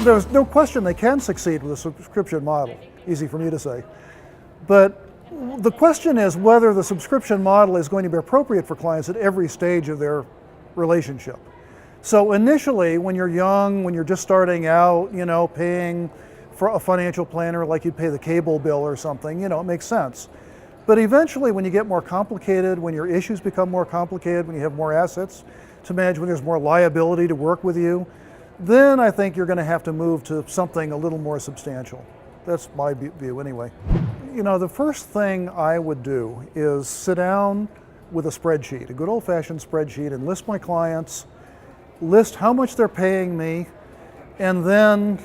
there's no question they can succeed with a subscription model. Easy for me to say. But the question is whether the subscription model is going to be appropriate for clients at every stage of their relationship. So initially, when you're young, when you're just starting out, paying for a financial planner like you'd pay the cable bill or something, it makes sense. But eventually, when you get more complicated, when your issues become more complicated, when you have more assets to manage, when there's more liability to work with you, then I think you're going to have to move to something a little more substantial. That's my view anyway. The first thing I would do is sit down with a spreadsheet, a good old-fashioned spreadsheet, and list my clients, list how much they're paying me, and then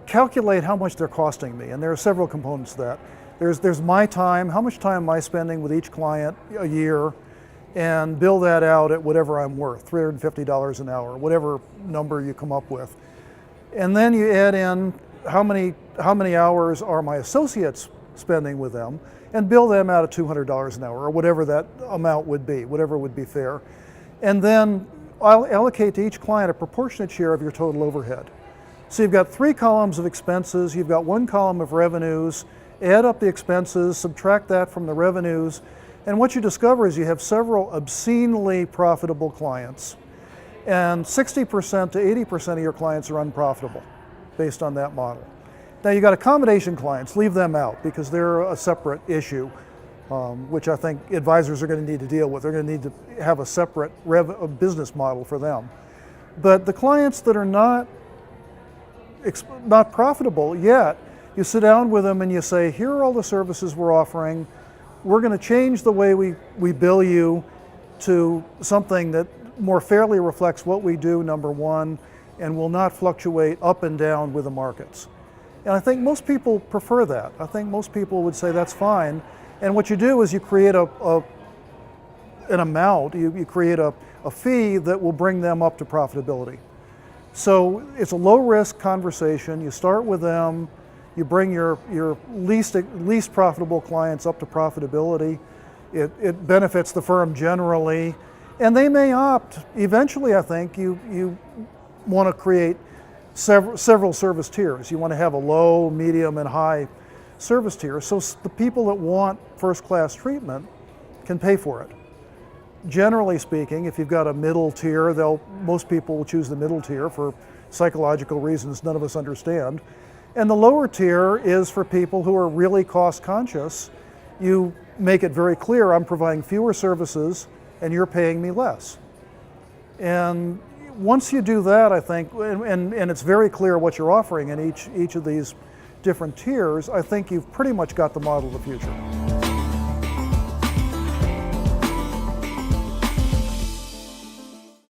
calculate how much they're costing me. And there are several components to that. There's my time, how much time am I spending with each client a year, and bill that out at whatever I'm worth, $350 an hour, whatever number you come up with. And then you add in how many hours are my associates spending with them, and bill them out at $200 an hour, or whatever that amount would be, whatever would be fair. And then I'll allocate to each client a proportionate share of your total overhead. So you've got 3 columns of expenses, you've got 1 column of revenues, add up the expenses, subtract that from the revenues, and what you discover is you have several obscenely profitable clients. And 60% to 80% of your clients are unprofitable based on that model. Now you got accommodation clients, leave them out because they're a separate issue, which I think advisors are going to need to deal with. They're going to need to have a separate business model for them. But the clients that are not profitable yet, you sit down with them and you say, here are all the services we're offering. We're going to change the way we bill you to something that more fairly reflects what we do, number one, and will not fluctuate up and down with the markets. And I think most people prefer that. I think most people would say that's fine. And what you do is you create an amount, you create a fee that will bring them up to profitability. So it's a low risk conversation. You start with them, you bring your least profitable clients up to profitability. It benefits the firm generally. And they may opt, eventually I think, you want to create several service tiers. You want to have a low, medium, and high service tier. So the people that want first-class treatment can pay for it. Generally speaking, if you've got a middle tier, most people will choose the middle tier for psychological reasons none of us understand. And the lower tier is for people who are really cost conscious. You make it very clear, I'm providing fewer services and you're paying me less. And once you do that, I think, and it's very clear what you're offering in each of these different tiers, I think you've pretty much got the model of the future.